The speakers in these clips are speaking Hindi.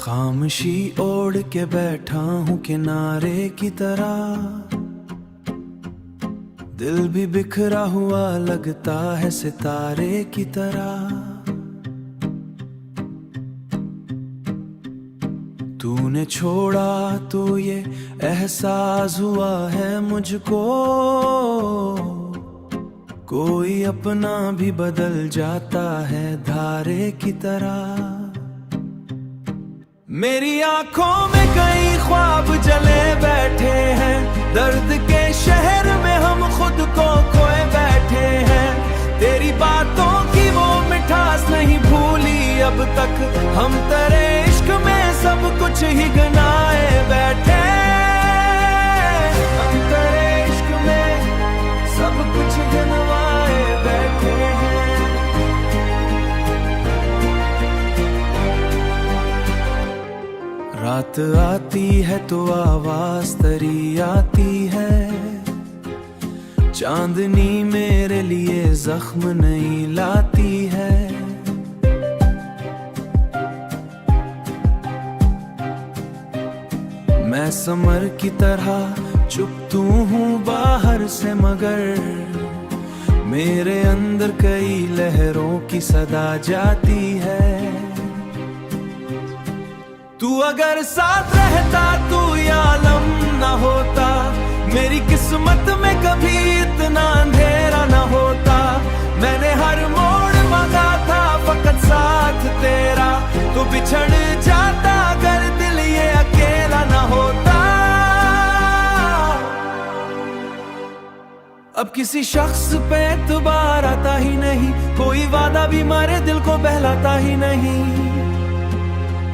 खामोशी ओढ़ के बैठा हूँ किनारे की तरह, दिल भी बिखरा हुआ लगता है सितारे की तरह। तूने छोड़ा तो ये एहसास हुआ है मुझको, कोई अपना भी बदल जाता है धारे की तरह। मेरी आंखों में कई ख्वाब जले बैठे हैं, दर्द के शहर में हम खुद को खोए बैठे हैं। तेरी बातों की वो मिठास नहीं भूली अब तक, हम तेरे इश्क में सब कुछ ही गनाए बैठे। हम तेरे इश्क में सब कुछ गनवाए बैठे हैं। रात आती है तो आवाज तरी आती है, चांदनी मेरे लिए जख्म नहीं लाती है। मैं समर की तरह चुप तू हूँ बाहर से, मगर मेरे अंदर कई लहरों की सदा जाती है। तू अगर साथ रहता तू ये आलम ना होता, मेरी किस्मत में कभी इतना अंधेरा ना होता। मैंने हर मोड़ मांगा था फकत साथ तेरा, तो बिछड़ जाता अगर दिल ये अकेला ना होता। अब किसी शख्स पे एतबार आता ही नहीं, कोई वादा भी मारे दिल को बहलाता ही नहीं।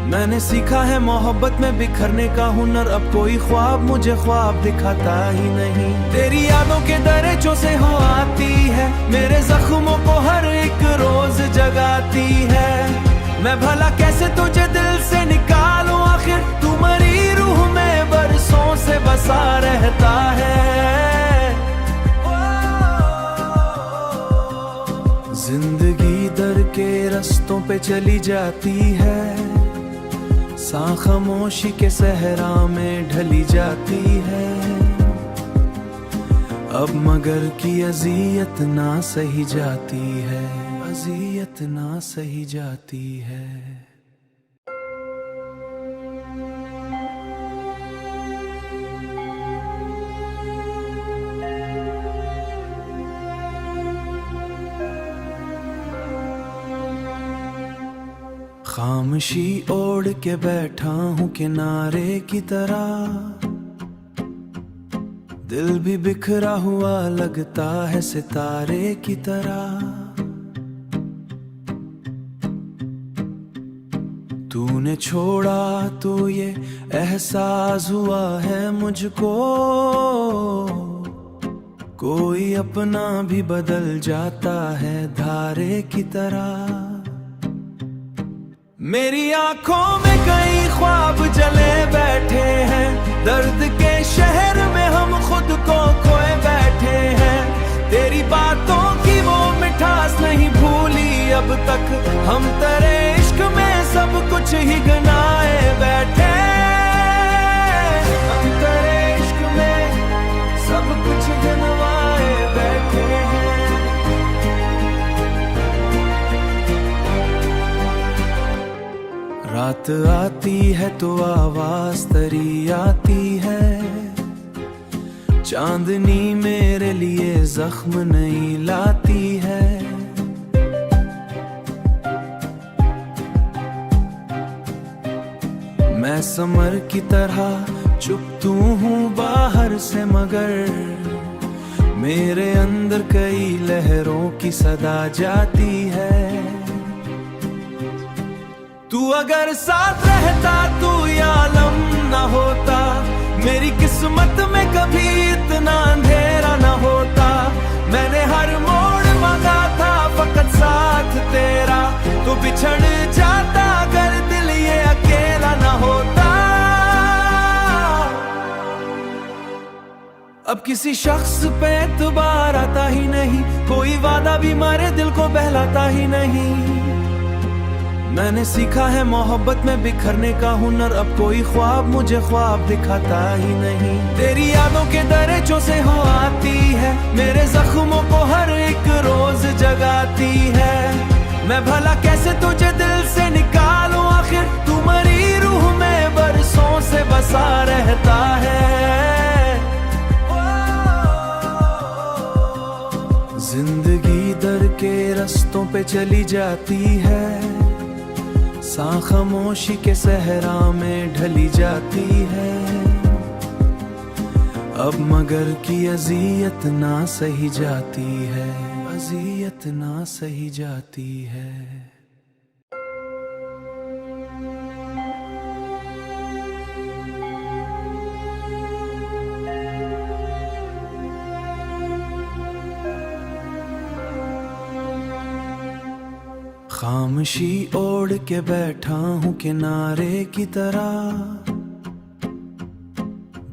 मैंने सीखा है मोहब्बत में बिखरने का हुनर, अब कोई ख्वाब मुझे ख्वाब दिखाता ही नहीं। तेरी यादों के दरिचों से हो आती है, मेरे जख्मों को हर एक रोज जगाती है। मैं भला कैसे तुझे दिल से निकालूं, आखिर तू मरी रूह में बरसों से बसा रहता है। जिंदगी दर के रस्तों पे चली जाती है, सा खामोशी के सहरा में ढली जाती है। अब मगर की अजियत ना सही जाती है, अजियत ना सही जाती है। खामोशी ओढ़ के बैठा हूँ किनारे की तरह, दिल भी बिखरा हुआ लगता है सितारे की तरह। तूने छोड़ा तो ये एहसास हुआ है मुझको, कोई अपना भी बदल जाता है धारे की तरह। मेरी आंखों में कई ख्वाब जले बैठे हैं, दर्द के शहर में हम खुद को खोए बैठे हैं। तेरी बातों की वो मिठास नहीं भूली अब तक, हम तेरे इश्क में सब कुछ ही गनाए बैठे। हम तेरे इश्क में सब कुछ गनवाए बैठे हैं। रात आती है तो आवाज तरी आती है, चांदनी मेरे लिए जख्म नहीं लाती है। मैं समर की तरह चुप तू हूँ बाहर से, मगर मेरे अंदर कई लहरों की सदा जाती है। तू अगर साथ रहता तू ये आलम ना होता, मेरी किस्मत में कभी इतना अंधेरा ना होता। मैंने हर मोड़ मांगा था फकत साथ तेरा, तो बिछड़ जाता अगर दिल ये अकेला ना होता। अब किसी शख्स पे एतबार आता ही नहीं, कोई वादा भी मारे दिल को बहलाता ही नहीं। मैंने सीखा है मोहब्बत में बिखरने का हुनर, अब कोई ख्वाब मुझे ख्वाब दिखाता ही नहीं। तेरी यादों के दरिचों से हो आती है, मेरे जख्मों को हर एक रोज जगाती है। मैं भला कैसे तुझे दिल से निकालूं, आखिर तू मरी रूह में बरसों से बसा रहता है। जिंदगी दर के रस्तों पे चली जाती है, सा खामोशी के सहरा में ढली जाती है। अब मगर की अजियत ना सही जाती है, अजियत ना सही जाती है। खामोशी ओढ़ के बैठा हूँ किनारे की तरह,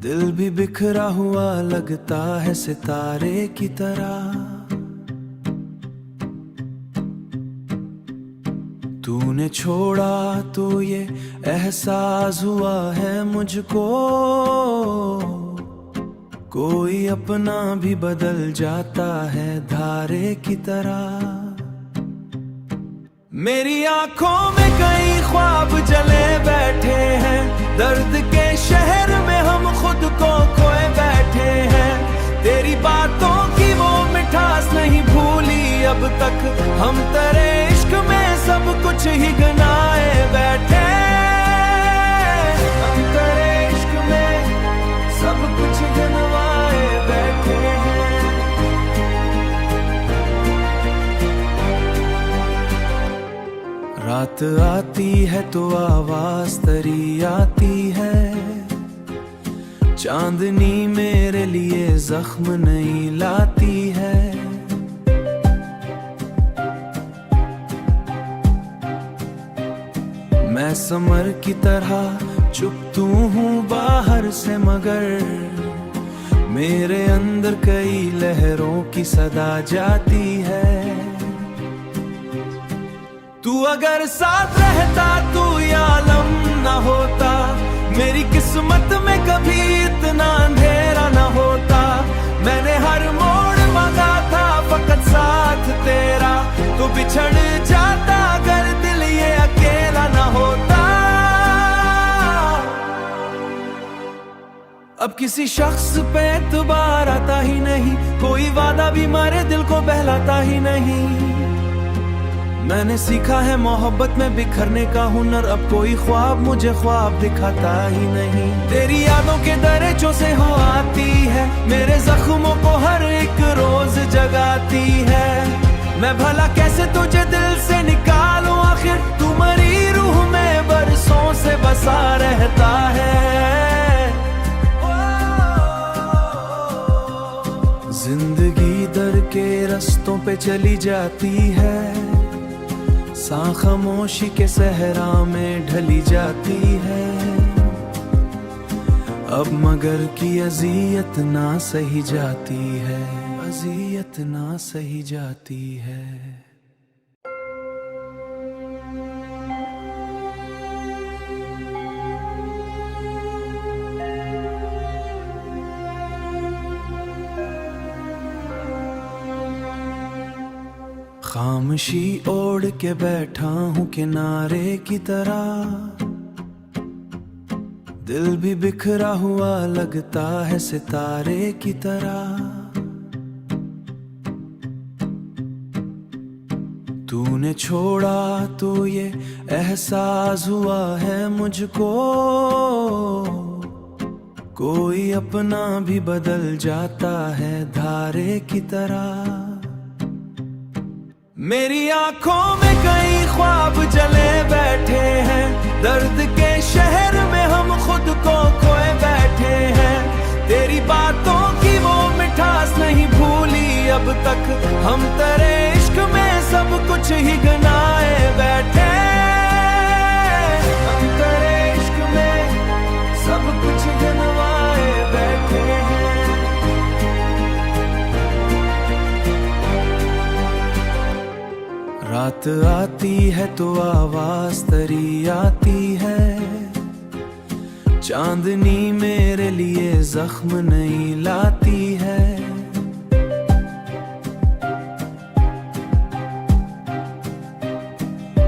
दिल भी बिखरा हुआ लगता है सितारे की तरह। तूने छोड़ा तो ये एहसास हुआ है मुझको, कोई अपना भी बदल जाता है धारे की तरह। मेरी आंखों में कई ख्वाब जले बैठे हैं, दर्द के शहर में हम खुद को खोए बैठे हैं। तेरी बातों की वो मिठास नहीं भूली अब तक, हम तेरे इश्क में सब कुछ ही गनाए बैठे। हम तेरे इश्क में सब कुछ गनवाए बैठे हैं। रात आती है तो आवाज तरी आती है, चांदनी मेरे लिए जख्म नहीं लाती है। मैं समर की तरह चुप तू हूँ बाहर से, मगर मेरे अंदर कई लहरों की सदा जाती है। तू अगर साथ रहता तू ये आलम ना होता, मेरी किस्मत में कभी इतना अंधेरा ना होता। मैंने हर मोड़ मांगा था फकत साथ तेरा, तो बिछड़ जाता अगर दिल ये अकेला ना होता। अब किसी शख्स पे एतबार आता ही नहीं, कोई वादा भी मारे दिल को बहलाता ही नहीं। मैंने सीखा है मोहब्बत में बिखरने का हुनर, अब कोई ख्वाब मुझे ख्वाब दिखाता ही नहीं। तेरी यादों के दरिचों से हो आती है, मेरे जख्मों को हर एक रोज जगाती है। मैं भला कैसे तुझे दिल से निकालूं, आखिर तू मरी रूह में बरसों से बसा रहता है। जिंदगी दर के रस्तों पे चली जाती है, सा खामोशी के सहरा में ढली जाती है। अब मगर की अजियत ना सही जाती है, अजियत ना सही जाती है। खामोशी ओढ़ के बैठा हूँ किनारे की तरह, दिल भी बिखरा हुआ लगता है सितारे की तरह। तूने छोड़ा तो ये एहसास हुआ है मुझको, कोई अपना भी बदल जाता है धारे की तरह। मेरी आंखों में कई ख्वाब जले बैठे हैं, दर्द के शहर में हम खुद को खोए बैठे हैं। तेरी बातों की वो मिठास नहीं भूली अब तक, हम तेरे इश्क में सब कुछ ही गनाए बैठे। हम तेरे इश्क में सब कुछ गनवाए बैठे हैं। रात रात आती है तो आवाज तरी आती है, चांदनी मेरे लिए जख्म नहीं लाती है।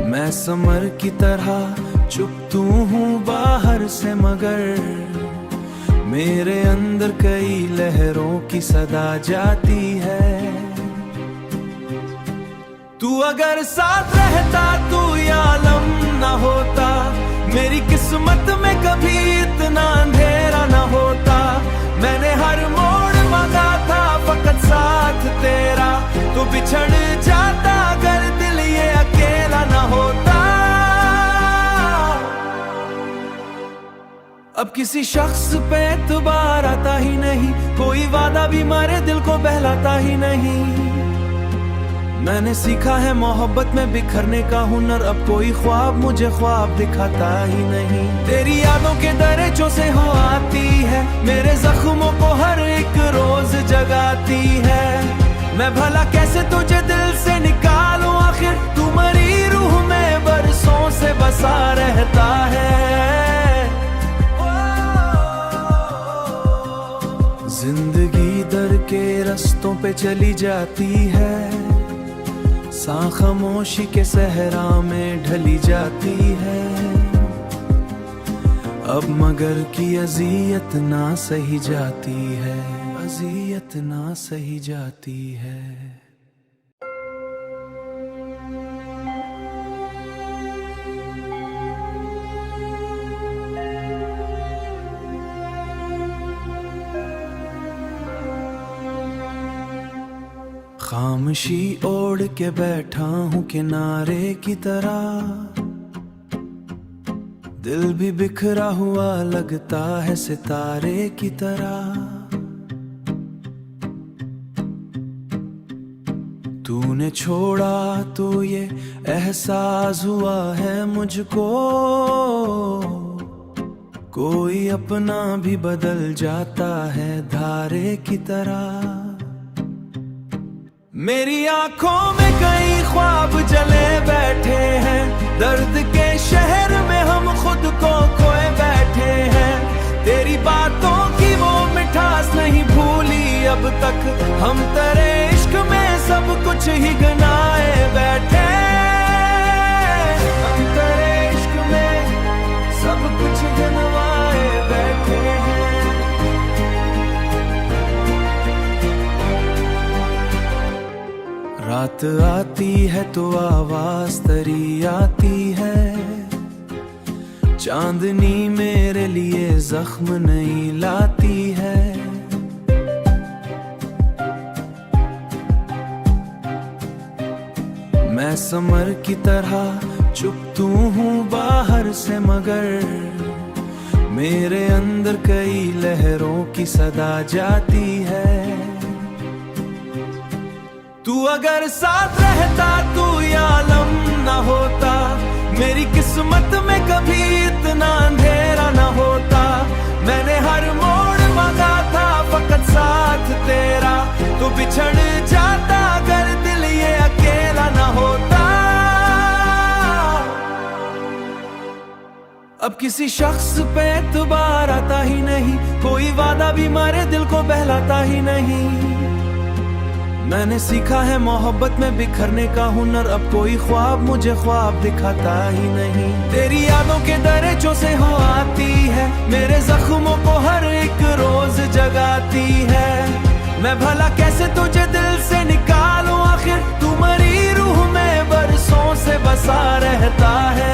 मैं समर की तरह चुप हूँ बाहर से, मगर मेरे अंदर कई लहरों की सदा जाती है। तू अगर साथ रहता तू या आलम न होता, मेरी किस्मत में कभी इतना अंधेरा न होता। मैंने हर मोड़ मांगा था फकत साथ तेरा, तो बिछड़ जाता अगर दिल ये अकेला न होता। अब किसी शख्स पे एतबार आता ही नहीं, कोई वादा भी मारे दिल को बहलाता ही नहीं। मैंने सीखा है मोहब्बत में बिखरने का हुनर, अब कोई ख्वाब मुझे ख्वाब दिखाता ही नहीं। तेरी यादों के दरिचों से हो आती है, मेरे जख्मों को हर एक रोज जगाती है। मैं भला कैसे तुझे दिल से निकालूं, आखिर तू मरी रूह में बरसों से बसा रहता है। जिंदगी दर के रस्तों पे चली जाती है, सा खामोशी के सहरा में ढली जाती है। अब मगर की अजियत ना सही जाती है, अजियत ना सही जाती है। खामोशी ओढ़ के बैठा हूँ किनारे की तरह, दिल भी बिखरा हुआ लगता है सितारे की तरह। तूने छोड़ा तो ये एहसास हुआ है मुझको, कोई अपना भी बदल जाता है धारे की तरह। मेरी आंखों में कई ख्वाब जले बैठे हैं, दर्द के शहर में हम खुद को खोए बैठे हैं। तेरी बातों की वो मिठास नहीं भूली अब तक, हम तेरे इश्क में सब कुछ ही गनाए बैठे। हम तेरे इश्क में सब कुछ गनवाए बैठे हैं। रात आती है तो आवाज तरी आती है, चांदनी मेरे लिए जख्म नहीं लाती है। मैं समर की तरह चुप हूँ बाहर से, मगर मेरे अंदर कई लहरों की सदा जाती है। तू अगर साथ रहता तू या आलम न होता, मेरी किस्मत में कभी इतना अंधेरा न होता। मैंने हर मोड़ मांगा था फकत साथ तेरा, तो बिछड़ जाता अगर दिल ये अकेला न होता। अब किसी शख्स पे एतबार आता ही नहीं, कोई वादा भी मारे दिल को बहलाता ही नहीं। मैंने सीखा है मोहब्बत में बिखरने का हुनर, अब कोई ख्वाब मुझे ख्वाब दिखाता ही नहीं। तेरी यादों के दरिचों से हो आती है, मेरे जख्मों को हर एक रोज जगाती है। मैं भला कैसे तुझे दिल से निकालूं, आखिर तू मरी रूह में बरसों से बसा रहता है।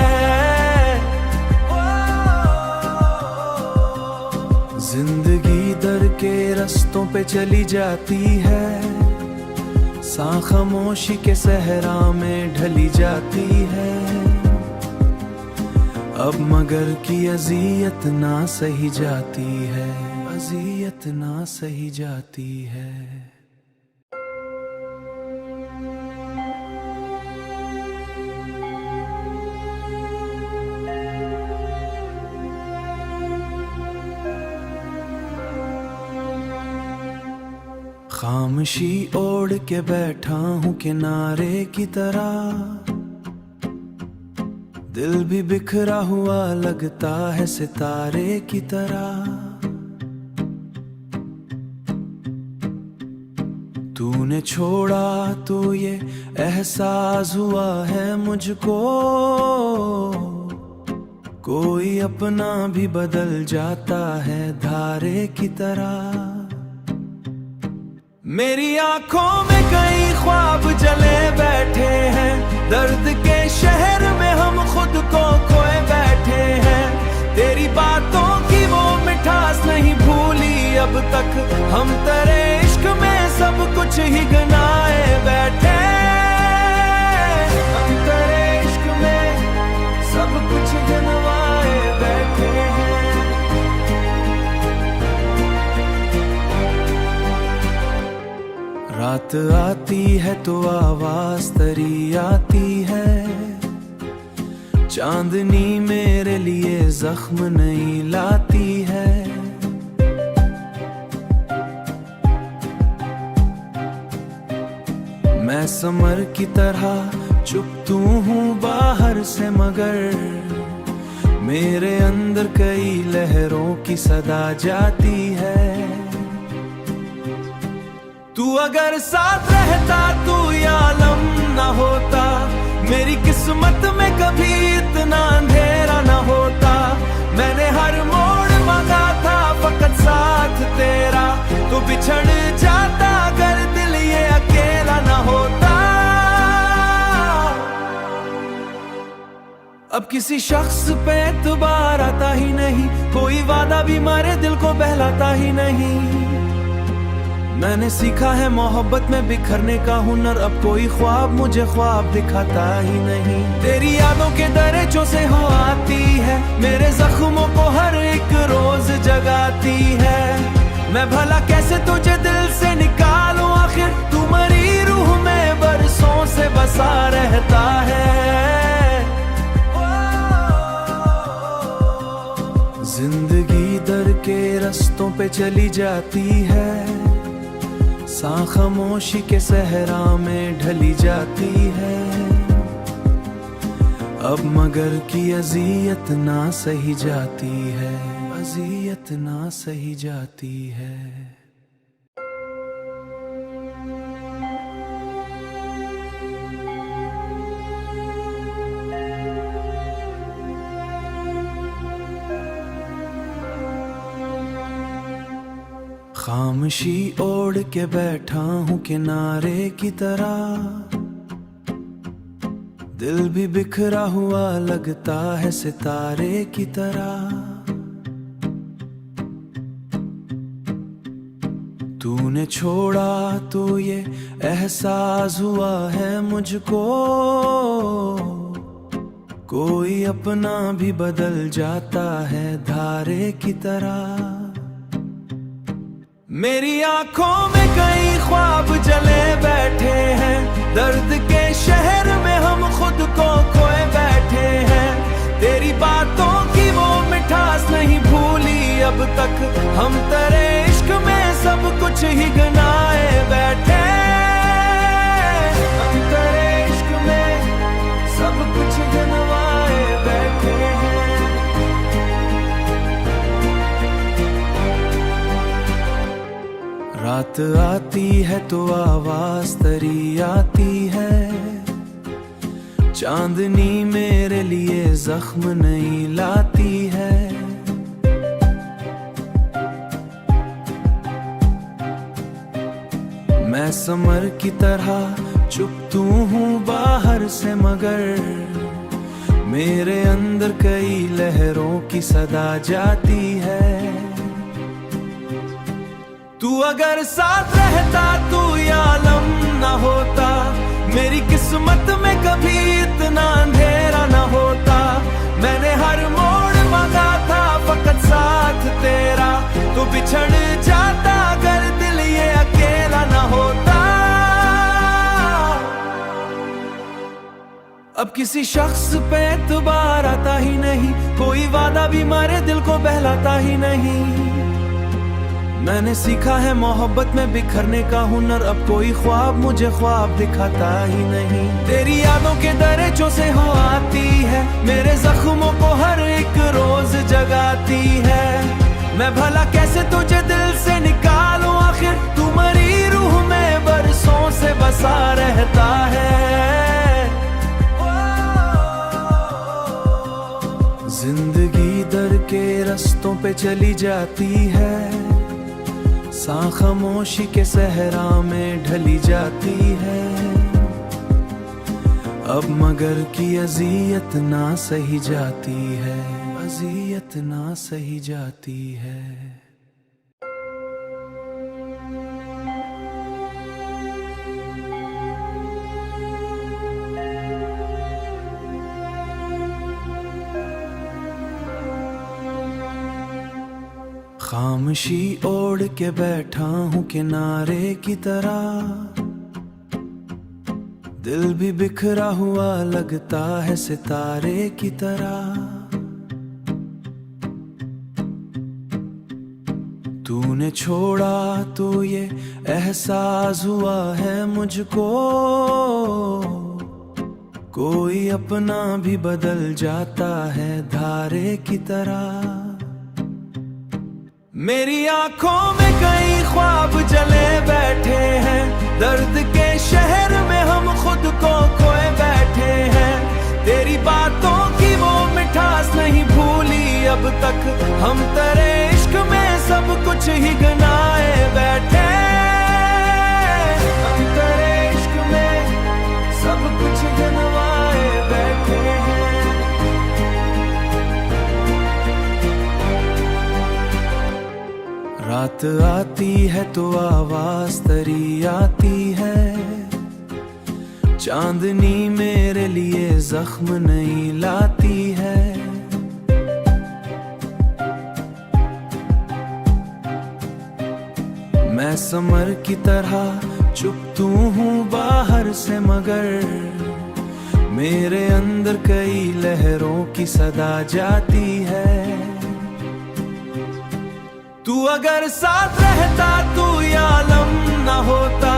जिंदगी दर के रस्तों पे चली जाती है, सा खामोशी के सहरा में ढली जाती है। अब मगर की अजियत ना सही जाती है, अजियत ना सही जाती है। खामोशी ओढ़ के बैठा हूँ किनारे की तरह, दिल भी बिखरा हुआ लगता है सितारे की तरह। तूने छोड़ा तो ये एहसास हुआ है मुझको, कोई अपना भी बदल जाता है धारे की तरह। मेरी आंखों में कई ख्वाब जले बैठे हैं, दर्द के शहर में हम खुद को खोए बैठे हैं। तेरी बातों की वो मिठास नहीं भूली अब तक, हम तेरे इश्क में सब कुछ ही गनाए बैठे। हम तेरे इश्क में सब कुछ गनवाए बैठे हैं। रात आती है तो आवाज तरी आती है, चांदनी मेरे लिए जख्म नहीं लाती है। मैं समर की तरह चुप हूँ बाहर से, मगर मेरे अंदर कई लहरों की सदा जाती है। तू अगर साथ रहता तू या आलम न होता, मेरी किस्मत में कभी इतना अंधेरा न होता। मैंने हर मोड़ मांगा था फकत साथ तेरा, तो बिछड़ जाता अगर दिल ये अकेला न होता। अब किसी शख्स पे एतबार आता ही नहीं, कोई वादा भी मारे दिल को बहलाता ही नहीं। मैंने सीखा है मोहब्बत में बिखरने का हुनर, अब कोई ख्वाब मुझे ख्वाब दिखाता ही नहीं। तेरी यादों के दरिचों से हो आती है, मेरे जख्मों को हर एक रोज जगाती है। मैं भला कैसे तुझे दिल से निकालूं, आखिर तू मरी रूह में बरसों से बसा रहता है। जिंदगी दर के रस्तों पे चली जाती है, सा खामोशी के सहरा में ढली जाती है। अब मगर की अजियत ना सही जाती है, अजियत ना सही जाती है। खामोशी ओढ़ के बैठा हूँ किनारे की तरह, दिल भी बिखरा हुआ लगता है सितारे की तरह। तूने छोड़ा तो ये एहसास हुआ है मुझको, कोई अपना भी बदल जाता है धारे की तरह। मेरी आंखों में कई ख्वाब जले बैठे हैं, दर्द के शहर में हम खुद को खोए बैठे हैं। तेरी बातों की वो मिठास नहीं भूली अब तक, हम तेरे इश्क में सब कुछ ही गनाए बैठे। हम तेरे इश्क में सब कुछ गनवाए बैठे हैं। रात आती है तो आवाज तरी आती है, चांदनी मेरे लिए जख्म नहीं लाती है। मैं समर की तरह चुप हूँ बाहर से, मगर मेरे अंदर कई लहरों की सदा जाती है। तू अगर साथ रहता तू या आलम न होता, मेरी किस्मत में कभी इतना अंधेरा न होता। मैंने हर मोड़ मांगा था फकत साथ तेरा, तो बिछड़ जाता अगर दिल ये अकेला न होता। अब किसी शख्स पे एतबार आता ही नहीं, कोई वादा भी मारे दिल को बहलाता ही नहीं। मैंने सीखा है मोहब्बत में बिखरने का हुनर, अब कोई ख्वाब मुझे ख्वाब दिखाता ही नहीं। तेरी यादों के दरिचों से हो आती है, मेरे जख्मों को हर एक रोज जगाती है। मैं भला कैसे तुझे दिल से निकालूं, आखिर तू मरी रूह में बरसों से बसा रहता है। जिंदगी दर के रस्तों पे चली जाती है, सा खामोशी के सहरा में ढली जाती है। अब मगर की अजियत ना सही जाती है, अजियत ना सही जाती है। खामोशी ओढ़ के बैठा हूँ किनारे की तरह, दिल भी बिखरा हुआ लगता है सितारे की तरह। तूने छोड़ा तो ये एहसास हुआ है मुझको, कोई अपना भी बदल जाता है धारे की तरह। मेरी आंखों में कई ख्वाब जले बैठे हैं, दर्द के शहर में हम खुद को खोए बैठे हैं। तेरी बातों की वो मिठास नहीं भूली अब तक, हम तेरे इश्क में सब कुछ ही गनाए बैठे। हम तेरे इश्क में सब कुछ गनवाए बैठे हैं। रात आती है तो आवाज तरी आती है, चांदनी मेरे लिए जख्म नहीं लाती है। मैं समर की तरह चुप हूँ बाहर से, मगर मेरे अंदर कई लहरों की सदा जाती है। तू अगर साथ रहता तू या आलम न होता,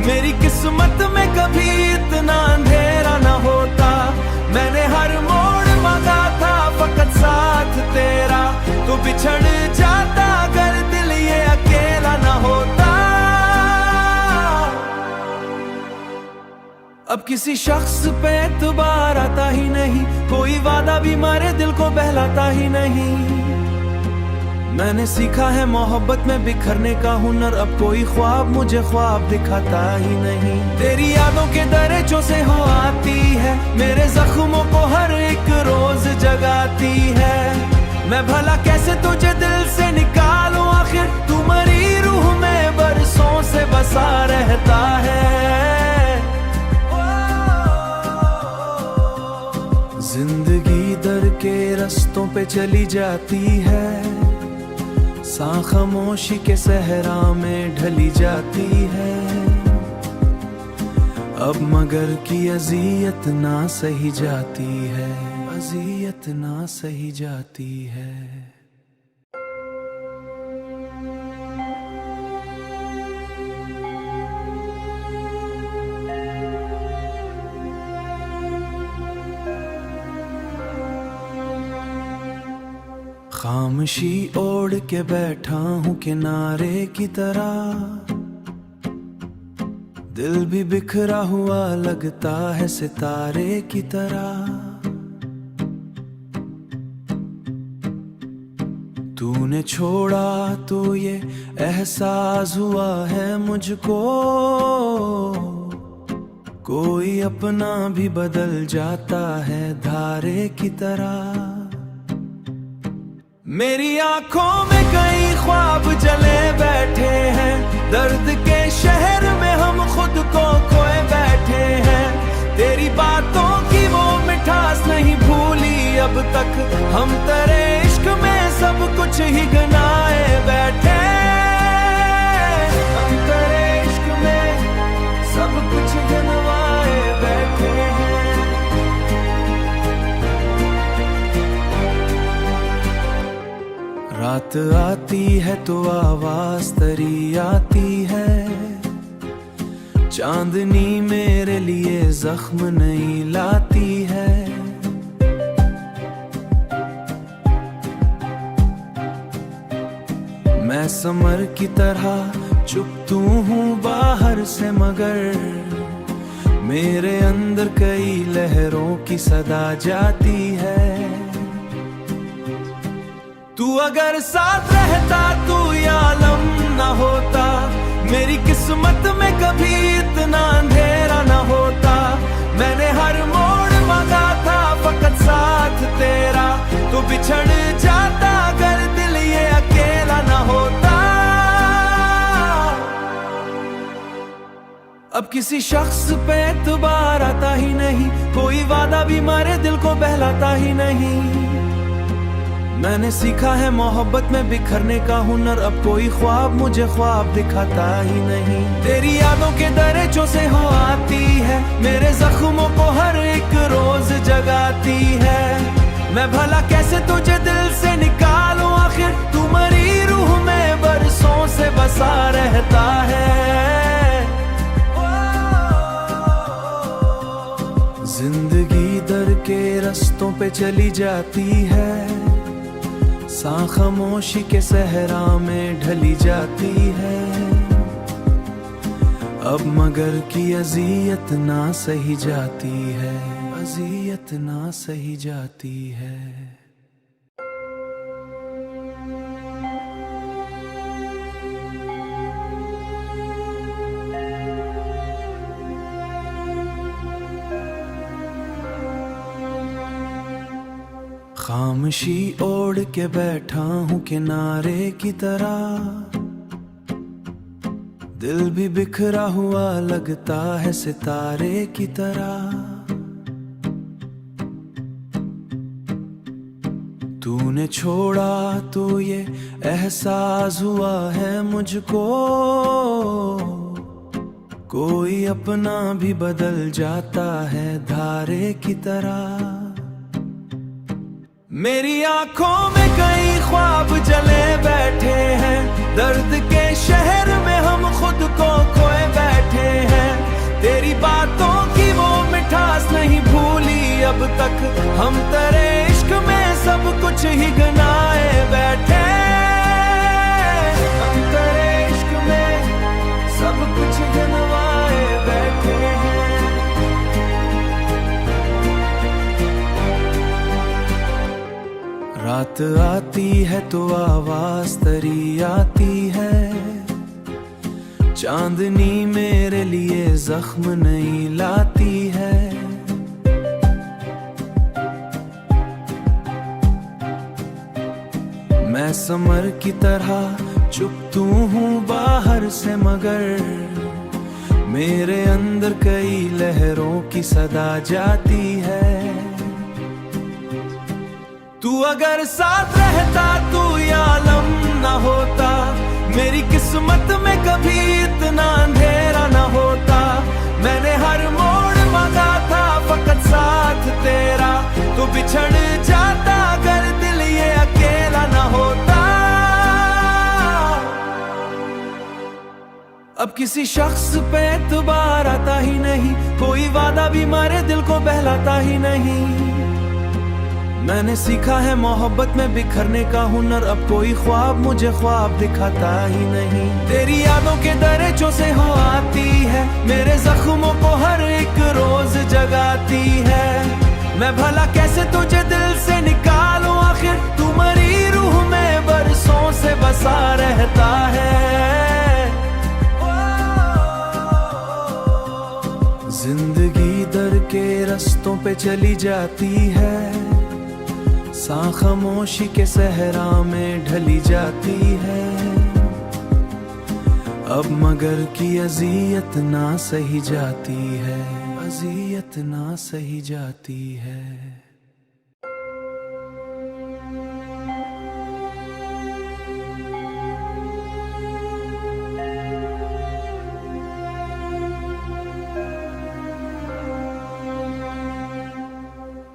मेरी किस्मत में कभी इतना अंधेरा न होता। मैंने हर मोड़ मांगा था फकत साथ तेरा, तो बिछड़ जाता अगर दिल ये अकेला न होता। अब किसी शख्स पे एतबार आता ही नहीं, कोई वादा भी मारे दिल को बहलाता ही नहीं। मैंने सीखा है मोहब्बत में बिखरने का हुनर, अब कोई ख्वाब मुझे ख्वाब दिखाता ही नहीं। तेरी यादों के दरिचों से हो आती है, मेरे जख्मों को हर एक रोज जगाती है। मैं भला कैसे तुझे दिल से निकालूं, आखिर तू मरी रूह में बरसों से बसा रहता है। जिंदगी दर के रस्तों पे चली जाती है, सा खामोशी के सहरा में ढली जाती है। अब मगर की अजियत ना सही जाती है, अजियत ना सही जाती है। खामोशी ओढ़ के बैठा हूँ किनारे की तरह, दिल भी बिखरा हुआ लगता है सितारे की तरह। तूने छोड़ा तो ये एहसास हुआ है मुझको, कोई अपना भी बदल जाता है धारे की तरह। मेरी आंखों में कई ख्वाब जले बैठे हैं, दर्द के शहर में हम खुद को खोए बैठे हैं। तेरी बातों की वो मिठास नहीं भूली अब तक, हम तेरे इश्क में सब कुछ ही गनाए बैठे। हम तेरे इश्क में सब कुछ गनवाए बैठे हैं। रात आती है तो आवाज तरी आती है, चांदनी मेरे लिए जख्म नहीं लाती है। मैं समर की तरह चुपतू हूँ बाहर से, मगर मेरे अंदर कई लहरों की सदा जाती है। तू अगर साथ रहता तू ये आलम न होता, मेरी किस्मत में कभी इतना अंधेरा न होता। मैंने हर मोड़ मांगा था फकत साथ तेरा, तो बिछड़ जाता अगर दिल ये अकेला न होता। अब किसी शख्स पे एतबार आता ही नहीं, कोई वादा भी मारे दिल को बहलाता ही नहीं। मैंने सीखा है मोहब्बत में बिखरने का हुनर, अब कोई ख्वाब मुझे ख्वाब दिखाता ही नहीं। तेरी यादों के दरिचों से हो आती है, मेरे जख्मों को हर एक रोज जगाती है। मैं भला कैसे तुझे दिल से निकालूं, आखिर तू मरी रूह में बरसों से बसा रहता है। जिंदगी दर के रस्तों पे चली जाती है, सा खामोशी के सहरा में ढली जाती है। अब मगर की अजियत ना सही जाती है, अजियत ना सही जाती है। खामोशी ओढ़ के बैठा हूँ किनारे की तरह, दिल भी बिखरा हुआ लगता है सितारे की तरह। तूने छोड़ा तो ये एहसास हुआ है मुझको, कोई अपना भी बदल जाता है धारे की तरह। मेरी आंखों में कई ख्वाब जले बैठे हैं, दर्द के शहर में हम खुद को खोए बैठे हैं। तेरी बातों की वो मिठास नहीं भूली अब तक, हम तेरे इश्क में सब कुछ ही गनाए बैठे। हम तेरे इश्क में सब कुछ गनवाए बैठे हैं। रात आती है तो आवाज तरी आती है, चांदनी मेरे लिए जख्म नहीं लाती है। मैं समर की तरह चुपतू हूँ बाहर से, मगर मेरे अंदर कई लहरों की सदा जाती है। तू अगर साथ रहता तू ये आलम न होता, मेरी किस्मत में कभी इतना अंधेरा न होता। मैंने हर मोड़ मांगा था फकत साथ तेरा, तो बिछड़ जाता अगर दिल ये अकेला न होता। अब किसी शख्स पे एतबार आता ही नहीं, कोई वादा भी मारे दिल को बहलाता ही नहीं। मैंने सीखा है मोहब्बत में बिखरने का हुनर, अब कोई ख्वाब मुझे ख्वाब दिखाता ही नहीं। तेरी यादों के दरिचों से हो आती है, मेरे जख्मों को हर एक रोज जगाती है। मैं भला कैसे तुझे दिल से निकालूं, आखिर तू मरी रूह में बरसों से बसा रहता है। जिंदगी दर के रस्तों पे चली जाती है, सा खामोशी के सहरा में ढली जाती है। अब मगर की अजियत ना सही जाती है, अजियत ना सही जाती है।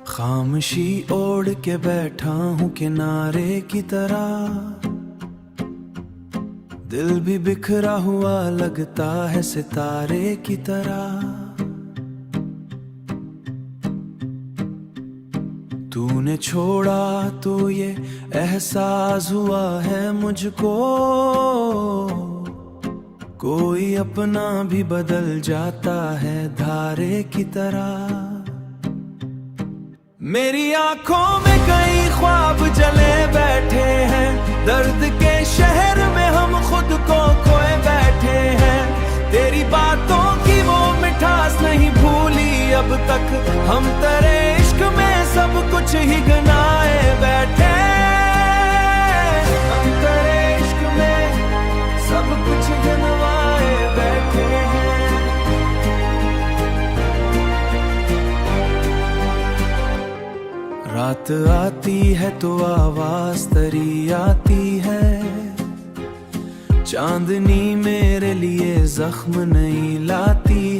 खामोशी ओढ़ के बैठा हूँ किनारे की तरह, दिल भी बिखरा हुआ लगता है सितारे की तरह। तूने छोड़ा तो ये एहसास हुआ है मुझको, कोई अपना भी बदल जाता है धारे की तरह। मेरी आंखों में कई ख्वाब जले बैठे हैं, दर्द के शहर में हम खुद को खोए बैठे हैं। तेरी बातों की वो मिठास नहीं भूली अब तक, हम तेरे इश्क में सब कुछ ही गनाए बैठे। हम तेरे इश्क में सब कुछ गनवाए बैठे हैं। रात आती है तो आवाज तरी आती है, चांदनी मेरे लिए जख्म नहीं लाती